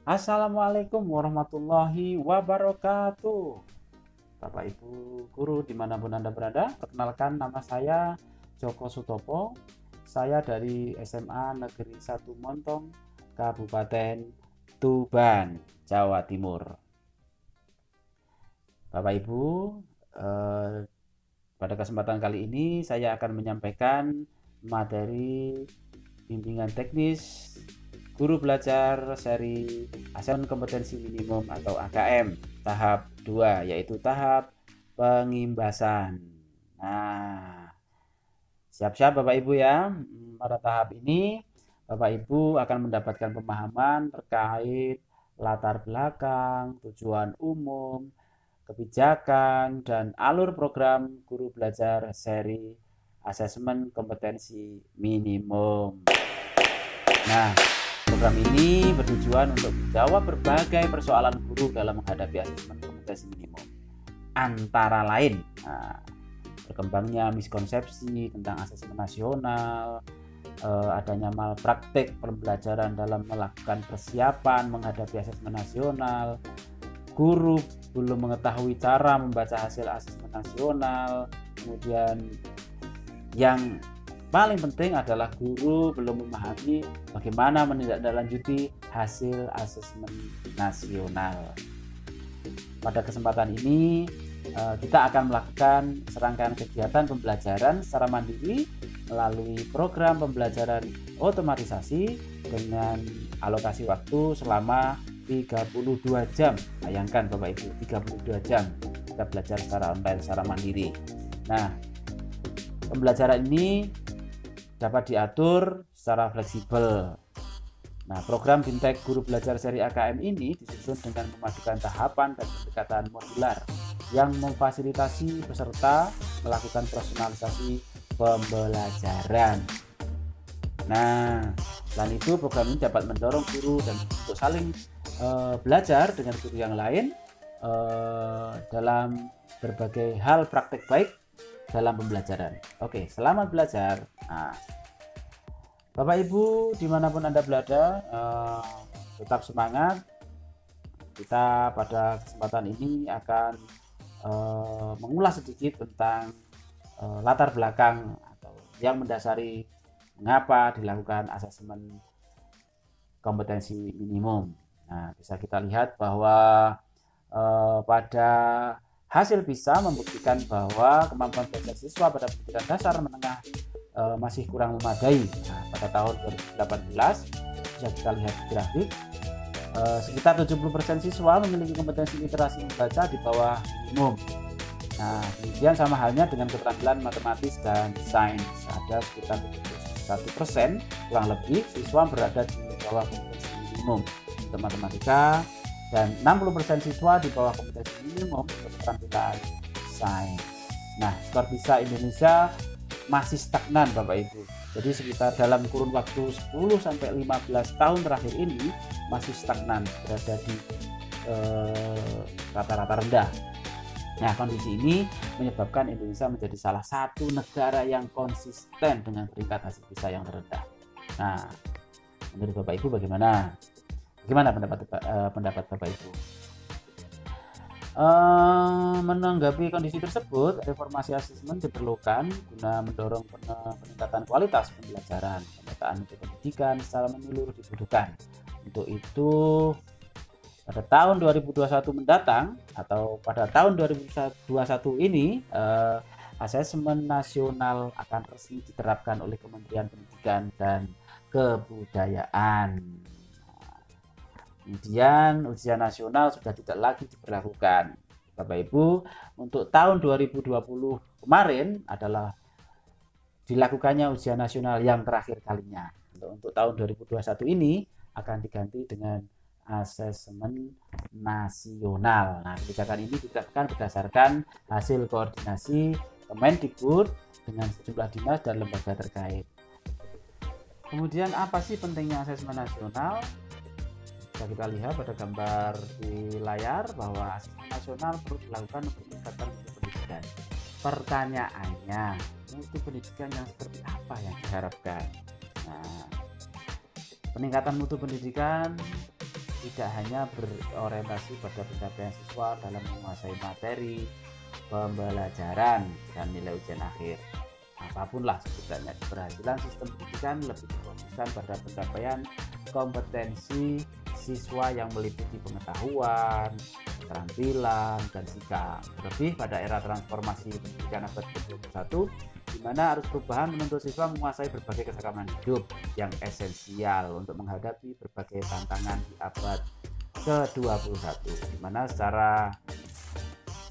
Assalamualaikum warahmatullahi wabarakatuh. Bapak Ibu guru dimanapun Anda berada, perkenalkan nama saya Joko Sutopo. Saya dari SMA Negeri 1 Montong, Kabupaten Tuban, Jawa Timur. Bapak Ibu, eh, pada kesempatan kali ini saya akan menyampaikan materi bimbingan teknis guru belajar seri Asesmen Kompetensi Minimum atau AKM tahap 2, yaitu tahap pengimbasan. Nah, siap-siap Bapak Ibu ya. Pada tahap ini Bapak Ibu akan mendapatkan pemahaman terkait latar belakang, tujuan umum, kebijakan, dan alur program guru belajar seri Asesmen Kompetensi Minimum. Nah, program ini bertujuan untuk menjawab berbagai persoalan guru dalam menghadapi asesmen kompetensi minimum. Antara lain, berkembangnya miskonsepsi tentang asesmen nasional, adanya malpraktik pembelajaran dalam melakukan persiapan menghadapi asesmen nasional, guru belum mengetahui cara membaca hasil asesmen nasional, kemudian yang paling penting adalah guru belum memahami bagaimana menindaklanjuti hasil asesmen nasional. Pada kesempatan ini kita akan melakukan serangkaian kegiatan pembelajaran secara mandiri melalui program pembelajaran otomatisasi dengan alokasi waktu selama 32 jam. Bayangkan Bapak Ibu, 32 jam kita belajar secara online, secara mandiri. Nah, pembelajaran ini dapat diatur secara fleksibel. Nah, program Bintek Guru Belajar Seri AKM ini disusun dengan memadukan tahapan dan pendekatan modular yang memfasilitasi peserta melakukan personalisasi pembelajaran. Nah, selain itu program ini dapat mendorong guru dan untuk saling belajar dengan guru yang lain dalam berbagai hal praktek baik dalam pembelajaran. Oke, selamat belajar. Nah, Bapak Ibu dimanapun Anda berada, tetap semangat. Kita pada kesempatan ini akan mengulas sedikit tentang latar belakang atau yang mendasari mengapa dilakukan asesmen kompetensi minimum. Nah, bisa kita lihat bahwa pada hasil PISA membuktikan bahwa kemampuan belajar siswa pada pendidikan dasar menengah masih kurang memadai. Nah, pada tahun 2018 bisa kita lihat di grafik, sekitar 70% siswa memiliki kompetensi literasi membaca di bawah minimum. Nah, kemudian sama halnya dengan keterampilan matematis dan sains, ada sekitar 71% kurang lebih siswa berada di bawah kompetensi minimum untuk matematika, dan 60% siswa di bawah kompetensi minimum untuk keterampilan sains. Nah, skor PISA Indonesia masih stagnan Bapak Ibu. Jadi sekitar dalam kurun waktu 10 sampai 15 tahun terakhir ini masih stagnan, berada di rata-rata rendah. Nah, kondisi ini menyebabkan Indonesia menjadi salah satu negara yang konsisten dengan peringkat hasil PISA yang terendah. Nah, menurut Bapak Ibu bagaimana? Bagaimana pendapat Bapak Ibu? Menanggapi kondisi tersebut, reformasi asesmen diperlukan guna mendorong peningkatan kualitas pembelajaran. Pemetaan mutu pendidikan secara menyeluruh dibutuhkan. Untuk itu, pada tahun 2021 mendatang atau pada tahun 2021 ini, asesmen nasional akan resmi diterapkan oleh Kementerian Pendidikan dan Kebudayaan. Kemudian ujian nasional sudah tidak lagi diberlakukan. Bapak Ibu, untuk tahun 2020 kemarin adalah dilakukannya ujian nasional yang terakhir kalinya. Untuk tahun 2021 ini akan diganti dengan asesmen nasional. Nah, kebijakan ini ditetapkan berdasarkan hasil koordinasi Kemendikbud dengan sejumlah dinas dan lembaga terkait. Kemudian apa sih pentingnya asesmen nasional? Bisa kita lihat pada gambar di layar bahwa asesmen nasional perlu dilakukan untuk meningkatkan mutu pendidikan. Pertanyaannya, mutu pendidikan yang seperti apa yang diharapkan? Nah, peningkatan mutu pendidikan tidak hanya berorientasi pada pencapaian siswa dalam menguasai materi pembelajaran dan nilai ujian akhir. Apapun lah sebenarnya, keberhasilan sistem pendidikan lebih difokuskan pada pencapaian kompetensi siswa yang meliputi pengetahuan, keterampilan, dan sikap. Terlebih pada era transformasi pendidikan abad ke-21, di mana arus perubahan menuntut siswa menguasai berbagai kesakaman hidup yang esensial untuk menghadapi berbagai tantangan di abad ke-21, di mana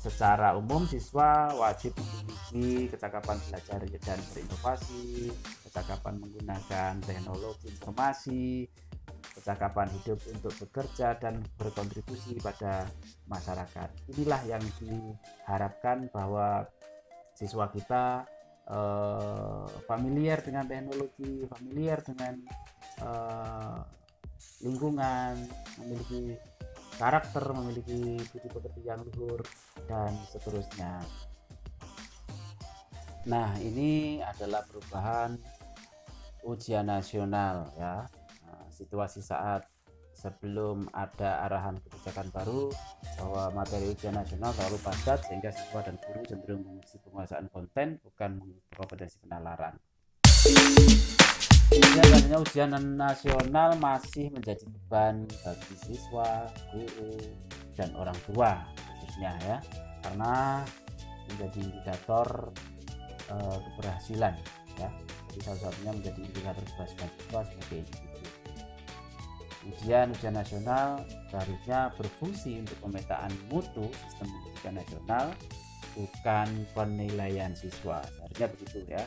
secara umum siswa wajib memiliki kecakapan belajar dan berinovasi, kecakapan menggunakan teknologi informasi, kecakapan hidup untuk bekerja dan berkontribusi pada masyarakat. Inilah yang diharapkan bahwa siswa kita familiar dengan teknologi, familiar dengan lingkungan, memiliki karakter, memiliki budi pekerti yang luhur, dan seterusnya. Nah, ini adalah perubahan ujian nasional ya. Nah, situasi saat sebelum ada arahan kebijakan baru bahwa materi ujian nasional terlalu padat sehingga siswa dan guru cenderung mengisi penguasaan konten bukan kompetensi penalaran. Biasanya ujian nasional masih menjadi beban bagi siswa, guru, dan orang tua khususnya ya, karena menjadi indikator keberhasilan ya. Jadi salah satunya menjadi indikator keberhasilan siswa sebagai individu. Ujian nasional seharusnya berfungsi untuk pemetaan mutu sistem pendidikan nasional, bukan penilaian siswa. Seharusnya begitu ya.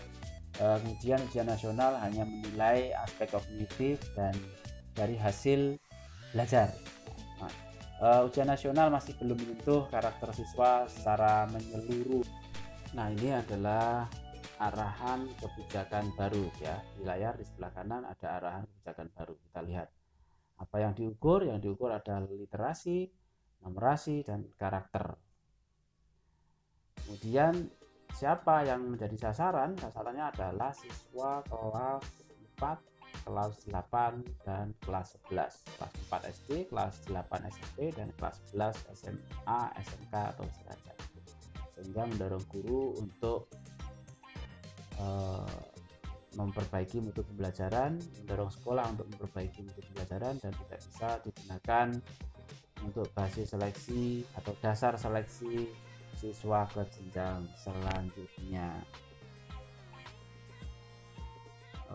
Kemudian ujian nasional hanya menilai aspek kognitif dan dari hasil belajar. Nah, ujian nasional masih belum menyentuh karakter siswa secara menyeluruh. Nah, ini adalah arahan kebijakan baru ya. Di layar di sebelah kanan ada arahan kebijakan baru. Kita lihat apa yang diukur. Yang diukur adalah literasi, numerasi, dan karakter. Kemudian siapa yang menjadi sasaran? Sasarannya adalah siswa kelas 4, kelas 8, dan kelas 11. Kelas 4 SD, kelas 8 SMP, dan kelas 11 SMA, SMK, atau sederajat. Sehingga mendorong guru untuk memperbaiki mutu pembelajaran, mendorong sekolah untuk memperbaiki mutu pembelajaran, dan tidak bisa digunakan untuk basis seleksi atau dasar seleksi siswa ke jenjang selanjutnya.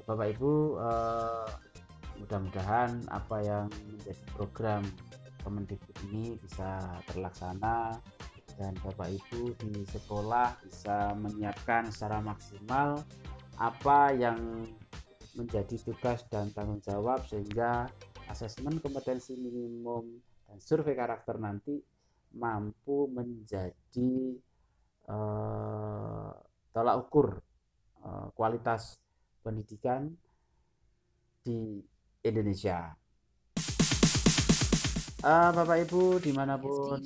Bapak Ibu, mudah-mudahan apa yang menjadi program Kemendikbud ini bisa terlaksana dan Bapak Ibu di sekolah bisa menyiapkan secara maksimal apa yang menjadi tugas dan tanggung jawab, sehingga asesmen kompetensi minimum dan survei karakter nanti mampu menjadi tolak ukur kualitas pendidikan di Indonesia. Bapak Ibu dimanapun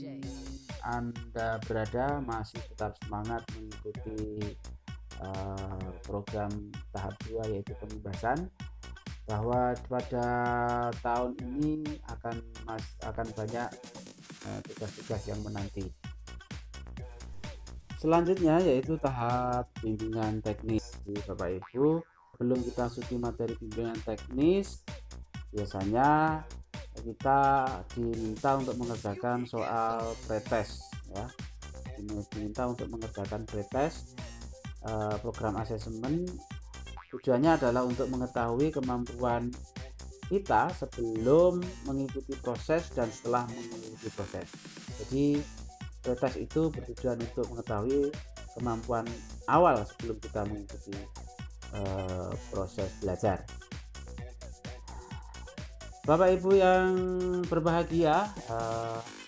Anda berada, masih tetap semangat mengikuti program tahap 2 yaitu pembebasan, bahwa pada tahun ini akan banyak tugas-tugas yang menanti. Selanjutnya yaitu tahap bimbingan teknis. Di Bapak Ibu, sebelum kita masuki materi bimbingan teknis, biasanya kita diminta untuk mengerjakan soal pretest ya. Diminta untuk mengerjakan pretest program asesmen. Tujuannya adalah untuk mengetahui kemampuan kita sebelum mengikuti proses dan setelah mengikuti proses. Jadi pretest itu bertujuan untuk mengetahui kemampuan awal sebelum kita mengikuti proses belajar. Bapak Ibu yang berbahagia,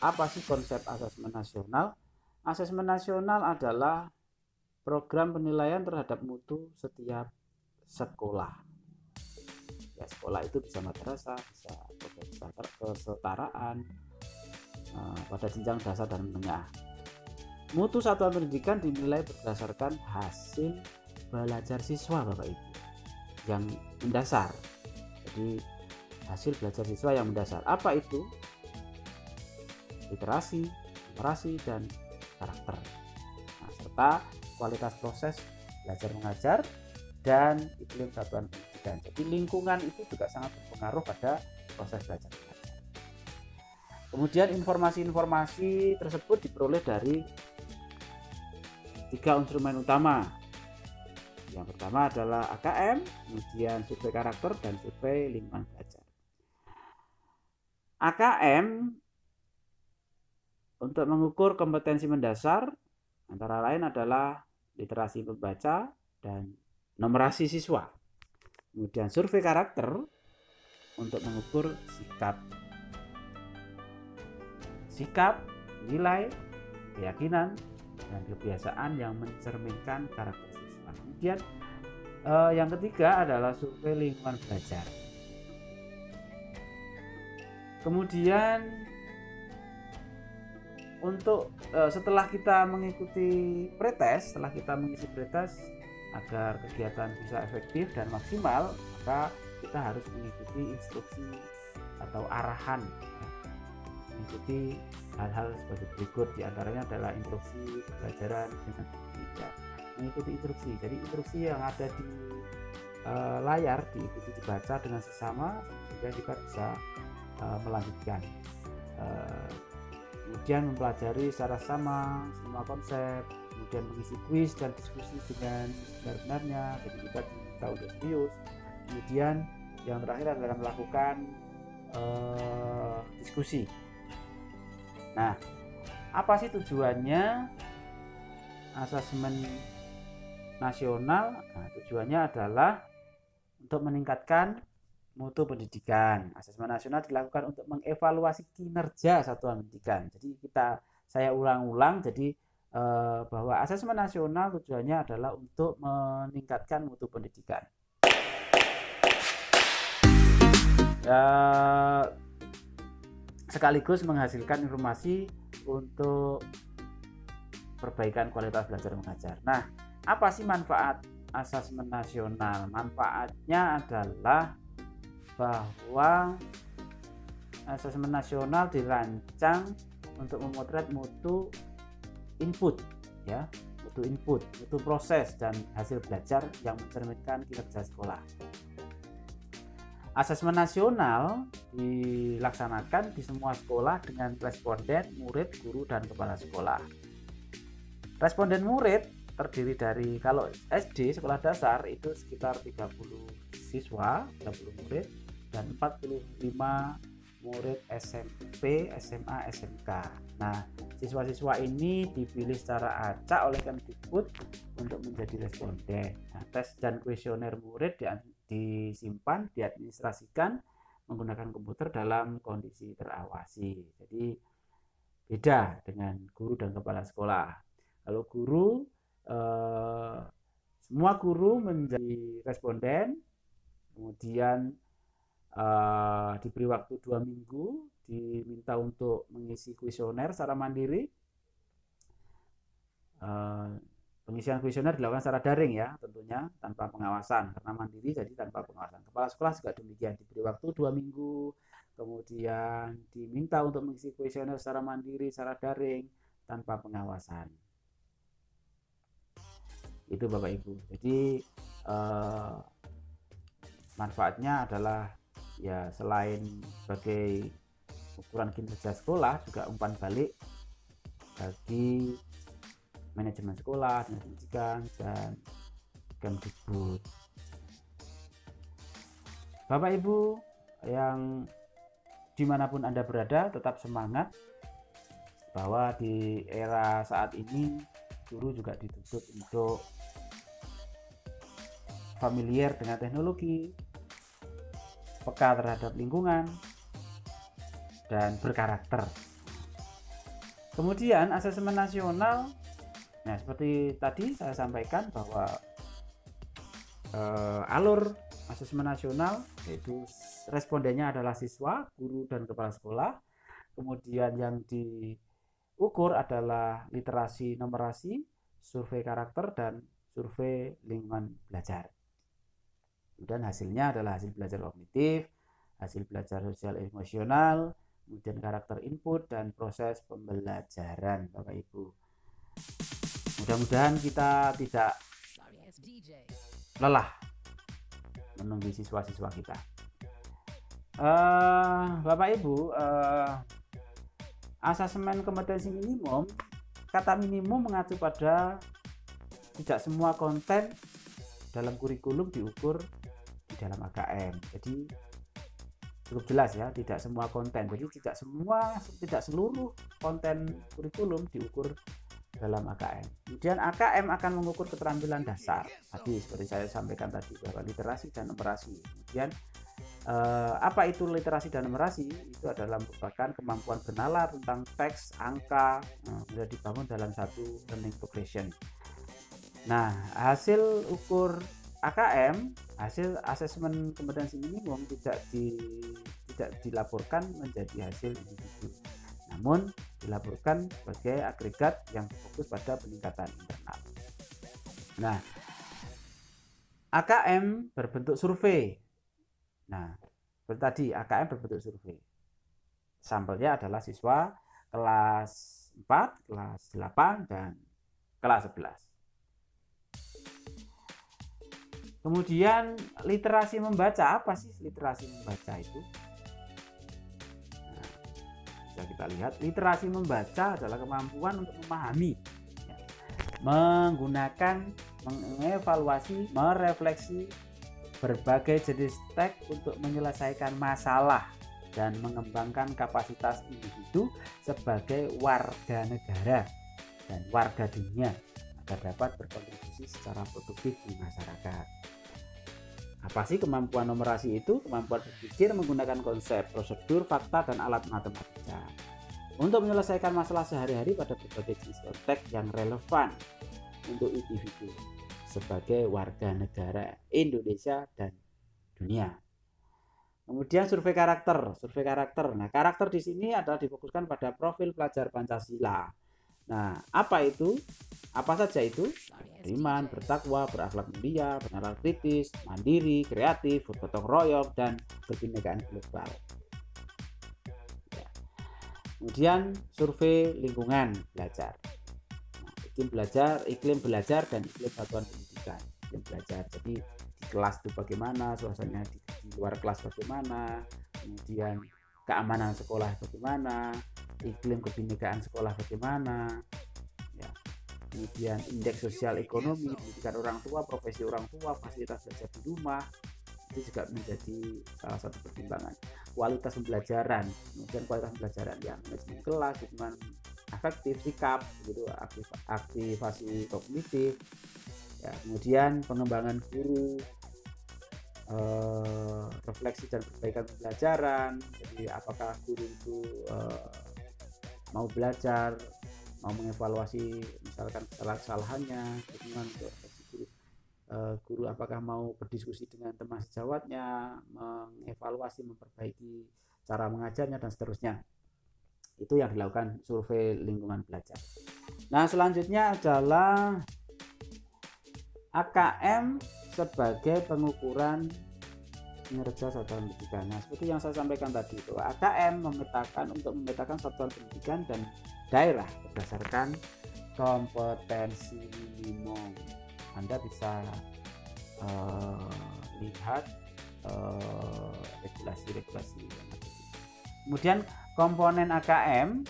apa sih konsep asesmen nasional? Asesmen nasional adalah program penilaian terhadap mutu setiap sekolah. Ya, sekolah itu bisa madrasah, bisa kesetaraan pada jenjang dasar dan menengah. Mutu satuan pendidikan dinilai berdasarkan hasil belajar siswa Bapak Ibu yang mendasar. Jadi hasil belajar siswa yang mendasar. Apa itu? Literasi, numerasi, dan karakter. Nah, serta kualitas proses belajar mengajar dan iklim satuan pendidikan. Jadi lingkungan itu juga sangat berpengaruh pada proses belajar mengajar. Kemudian informasi-informasi tersebut diperoleh dari 3 instrumen utama. Yang pertama adalah AKM, kemudian survei karakter, dan survei lingkungan belajar. AKM untuk mengukur kompetensi mendasar antara lain adalah literasi membaca dan numerasi siswa. Kemudian survei karakter untuk mengukur sikap, nilai, keyakinan, dan kebiasaan yang mencerminkan karakter siswa. Kemudian yang ketiga adalah survei lingkungan belajar. Kemudian untuk setelah kita mengikuti pretest, setelah kita mengisi pretest agar kegiatan bisa efektif dan maksimal, maka kita harus mengikuti instruksi atau arahan, mengikuti hal-hal seperti berikut. Diantaranya adalah instruksi pembelajaran dengan ya, mengikuti instruksi. Jadi instruksi yang ada di layar diikuti dibaca dengan sesama sehingga kita bisa melanjutkan. Kemudian mempelajari secara sama semua konsep, kemudian mengisi kuis dan diskusi dengan benar-benarnya, jadi kita diminta untuk serius. Kemudian yang terakhir adalah melakukan diskusi. Nah, apa sih tujuannya asesmen nasional? Nah, tujuannya adalah untuk meningkatkan mutu pendidikan. Asesmen nasional dilakukan untuk mengevaluasi kinerja satuan pendidikan. Jadi saya ulang-ulang, jadi bahwa asesmen nasional tujuannya adalah untuk meningkatkan mutu pendidikan. Sekaligus menghasilkan informasi untuk perbaikan kualitas belajar mengajar. Nah, apa sih manfaat asesmen nasional? Manfaatnya adalah bahwa asesmen nasional dirancang untuk memotret mutu input, ya, mutu proses dan hasil belajar yang mencerminkan kinerja sekolah. Asesmen nasional dilaksanakan di semua sekolah dengan responden, murid, guru, dan kepala sekolah. Responden murid terdiri dari, kalau SD sekolah dasar itu sekitar 30 siswa, 30 murid, dan 45 murid SMP, SMA, SMK. Nah, siswa-siswa ini dipilih secara acak oleh Kemdikbud untuk menjadi responden. Nah, tes dan kuesioner murid disimpan, diadministrasikan menggunakan komputer dalam kondisi terawasi. Jadi beda dengan guru dan kepala sekolah. Kalau guru, semua guru menjadi responden, kemudian diberi waktu 2 minggu, diminta untuk mengisi kuesioner secara mandiri. Pengisian kuesioner dilakukan secara daring, ya, tentunya tanpa pengawasan, karena mandiri jadi tanpa pengawasan. Kepala sekolah juga demikian, diberi waktu 2 minggu, kemudian diminta untuk mengisi kuesioner secara mandiri, secara daring, tanpa pengawasan. Itu Bapak Ibu. Jadi manfaatnya adalah, ya, selain sebagai ukuran kinerja sekolah, juga umpan balik bagi manajemen sekolah, dinas pendidikan, dan Kemdikbud. Bapak Ibu yang dimanapun Anda berada, tetap semangat, bahwa di era saat ini guru juga dituntut untuk familiar dengan teknologi, peka terhadap lingkungan, dan berkarakter. Kemudian asesmen nasional, nah seperti tadi saya sampaikan bahwa alur asesmen nasional yaitu respondennya adalah siswa, guru, dan kepala sekolah. Kemudian yang diukur adalah literasi, numerasi, survei karakter, dan survei lingkungan belajar. Kemudian hasilnya adalah hasil belajar kognitif, hasil belajar sosial emosional, kemudian karakter input, dan proses pembelajaran, Bapak Ibu. Mudah-mudahan kita tidak lelah menunggu siswa-siswa kita. Bapak Ibu, asesmen kompetensi minimum, kata minimum mengacu pada tidak semua konten dalam kurikulum diukur di dalam AKM. Jadi cukup jelas ya, tidak semua konten. Jadi tidak seluruh konten kurikulum diukur dalam AKM. Kemudian AKM akan mengukur keterampilan dasar. Tadi seperti saya sampaikan tadi bahwa literasi dan numerasi. Kemudian apa itu literasi dan numerasi? Itu adalah merupakan kemampuan bernalar tentang teks, angka, sudah dibangun dalam satu learning progression. Nah, hasil ukur AKM, hasil asesmen kompetensi minimum tidak dilaporkan menjadi hasil individu, namun dilaporkan sebagai agregat yang fokus pada peningkatan internal. Nah, AKM berbentuk survei. Nah, seperti tadi AKM berbentuk survei. Sampelnya adalah siswa kelas 4, kelas 8, dan kelas 11. Kemudian literasi membaca, apa sih literasi membaca itu? Nah, bisa kita lihat, literasi membaca adalah kemampuan untuk memahami, ya, menggunakan, mengevaluasi, merefleksi berbagai jenis teks untuk menyelesaikan masalah dan mengembangkan kapasitas individu sebagai warga negara dan warga dunia agar dapat berkontribusi secara produktif di masyarakat. Apa sih kemampuan numerasi itu? Kemampuan berpikir menggunakan konsep, prosedur, fakta, dan alat matematika untuk menyelesaikan masalah sehari-hari pada berbagai jenis konteks yang relevan untuk individu sebagai warga negara Indonesia dan dunia. Kemudian survei karakter. Nah, karakter di sini adalah difokuskan pada profil pelajar Pancasila. Nah, apa itu? Apa saja itu? Beriman, bertakwa, berakhlak mulia, bernalar kritis, mandiri, kreatif, bergotong royong, dan berkebinekaan global. Ya. Kemudian survei lingkungan belajar. Nah, iklim belajar dan iklim satuan pendidikan. Iklim belajar. Jadi di kelas itu bagaimana, suasananya di luar kelas bagaimana, kemudian keamanan sekolah bagaimana, iklim kebinekaan sekolah bagaimana, ya. Kemudian indeks sosial ekonomi, pendidikan orang tua, profesi orang tua, fasilitas belajar di rumah, itu juga menjadi salah satu pertimbangan. Kualitas pembelajaran, kemudian kualitas pembelajaran ya, manajemen kelas, dukungan afektif, sikap, gitu, aktivasi kognitif, ya. Kemudian pengembangan guru, refleksi dan perbaikan pembelajaran. Jadi apakah guru itu mau belajar, mau mengevaluasi misalkan kesalahannya, dukungan untuk guru apakah mau berdiskusi dengan teman sejawatnya, mengevaluasi, memperbaiki cara mengajarnya, dan seterusnya. Itu yang dilakukan survei lingkungan belajar. Nah, selanjutnya adalah AKM sebagai pengukuran kinerja satuan pendidikan. Nah, seperti yang saya sampaikan tadi, itu AKM memetakan satuan pendidikan dan daerah berdasarkan kompetensi minimum. Anda bisa lihat regulasi-regulasi. Kemudian komponen AKM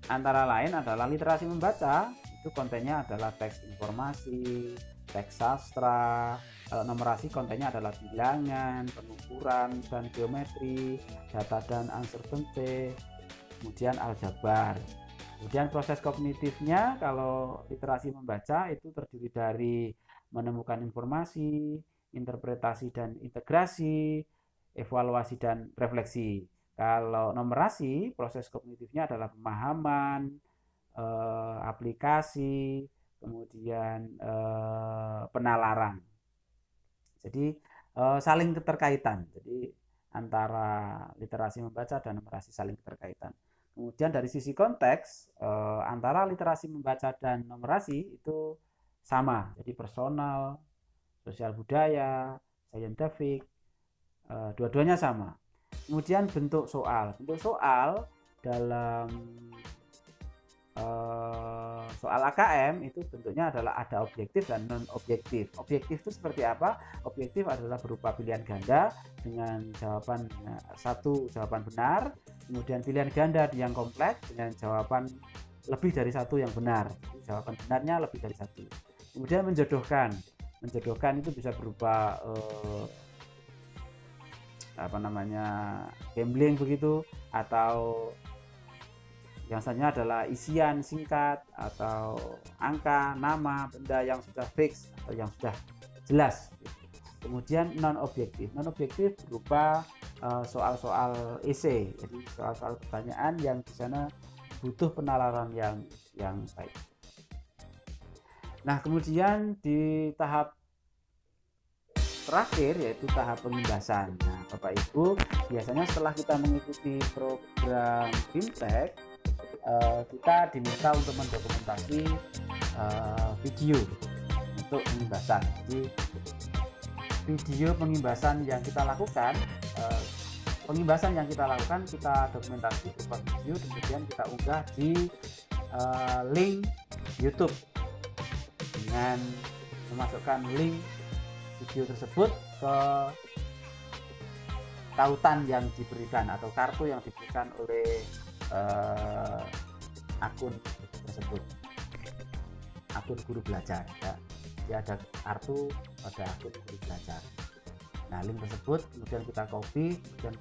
antara lain adalah literasi membaca, itu kontennya adalah teks informasi, teks sastra. Kalau numerasi kontennya adalah bilangan, pengukuran, dan geometri, data dan uncertainty, kemudian aljabar. Kemudian proses kognitifnya, kalau literasi membaca itu terdiri dari menemukan informasi, interpretasi dan integrasi, evaluasi dan refleksi. Kalau numerasi, proses kognitifnya adalah pemahaman, aplikasi, kemudian penalaran. Jadi saling keterkaitan. Jadi antara literasi membaca dan numerasi saling keterkaitan. Kemudian dari sisi konteks, antara literasi membaca dan numerasi itu sama. Jadi personal, sosial budaya, saintifik, dua-duanya sama. Kemudian bentuk soal. Bentuk soal dalam soal AKM itu bentuknya adalah ada objektif dan non objektif. Objektif itu seperti apa? Objektif adalah berupa pilihan ganda dengan jawaban satu jawaban benar, kemudian pilihan ganda yang kompleks dengan jawaban lebih dari satu yang benar. Jawaban benarnya lebih dari satu. Kemudian menjodohkan. Menjodohkan itu bisa berupa gambling begitu, atau yang selanjutnya adalah isian singkat atau angka, nama, benda yang sudah fix atau yang sudah jelas. Kemudian non objektif. Non objektif berupa soal-soal esai, jadi soal-soal pertanyaan yang di sana butuh penalaran yang baik. Nah, kemudian di tahap terakhir yaitu tahap pengimbasan. Nah, Bapak Ibu, biasanya setelah kita mengikuti program BIMTEK, kita diminta untuk mendokumentasi video untuk pengimbasan. Jadi video pengimbasan yang kita lakukan, kita dokumentasi berupa video, kemudian kita unggah di link YouTube dengan memasukkan link video tersebut ke tautan yang diberikan atau kartu yang diberikan oleh akun tersebut, akun guru belajar ya. Jadi ada kartu pada akun guru belajar. Nah, link tersebut kemudian kita copy, kemudian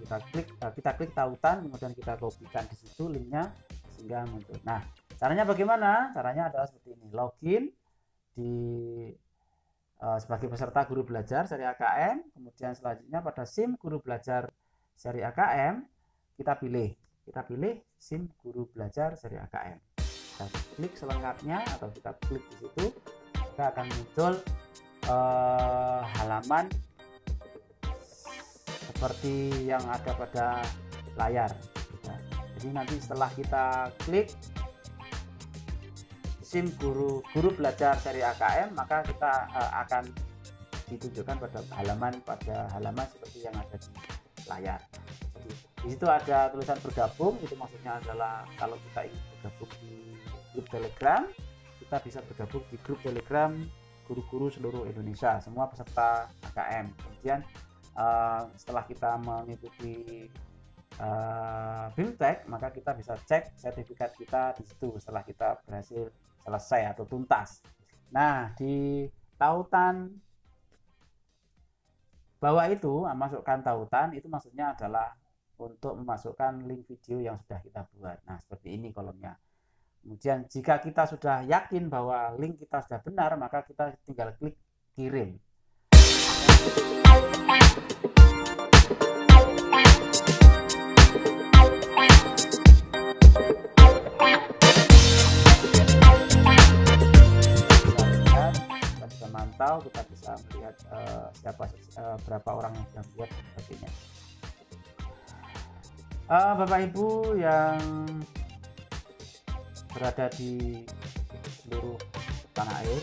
kita klik tautan, kemudian kita kopikan di situ linknya sehingga muncul. Nah, caranya bagaimana? Caranya adalah seperti ini. Login di sebagai peserta guru belajar seri AKM, kemudian selanjutnya pada SIM guru belajar seri AKM kita pilih SIM guru belajar seri AKM. Kita klik selengkapnya atau kita klik di situ, maka akan muncul halaman seperti yang ada pada layar. Jadi nanti setelah kita klik SIM guru belajar seri AKM, maka kita akan ditunjukkan pada halaman seperti yang ada di layar. Jadi, di situ ada tulisan bergabung, itu maksudnya adalah kalau kita ingin bergabung di grup Telegram, kita bisa bergabung di grup Telegram guru-guru seluruh Indonesia, semua peserta AKM. Kemudian setelah kita mengikuti BIMTEK, maka kita bisa cek sertifikat kita di situ setelah kita berhasil selesai atau tuntas. Nah, di tautan bawah itu, masukkan tautan, itu maksudnya adalah untuk memasukkan link video yang sudah kita buat. Nah, seperti ini kolomnya. Kemudian jika kita sudah yakin bahwa link kita sudah benar, maka kita tinggal klik kirim. Kita bisa melihat berapa orang yang sudah melihat dan sebagainya. Bapak Ibu yang berada di seluruh tanah air,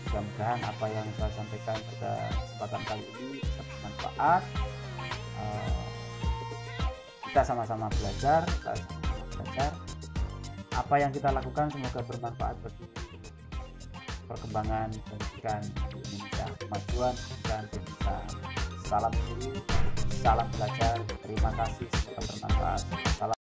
mudah-mudahan apa yang saya sampaikan pada kesempatan kali ini bisa bermanfaat. Kita sama-sama belajar, apa yang kita lakukan semoga bermanfaat bagi perkembangan pendidikan di Indonesia, kemajuan pendidikan Indonesia. Salam guru, salam belajar, terima kasih, semoga bermanfaat. Salam.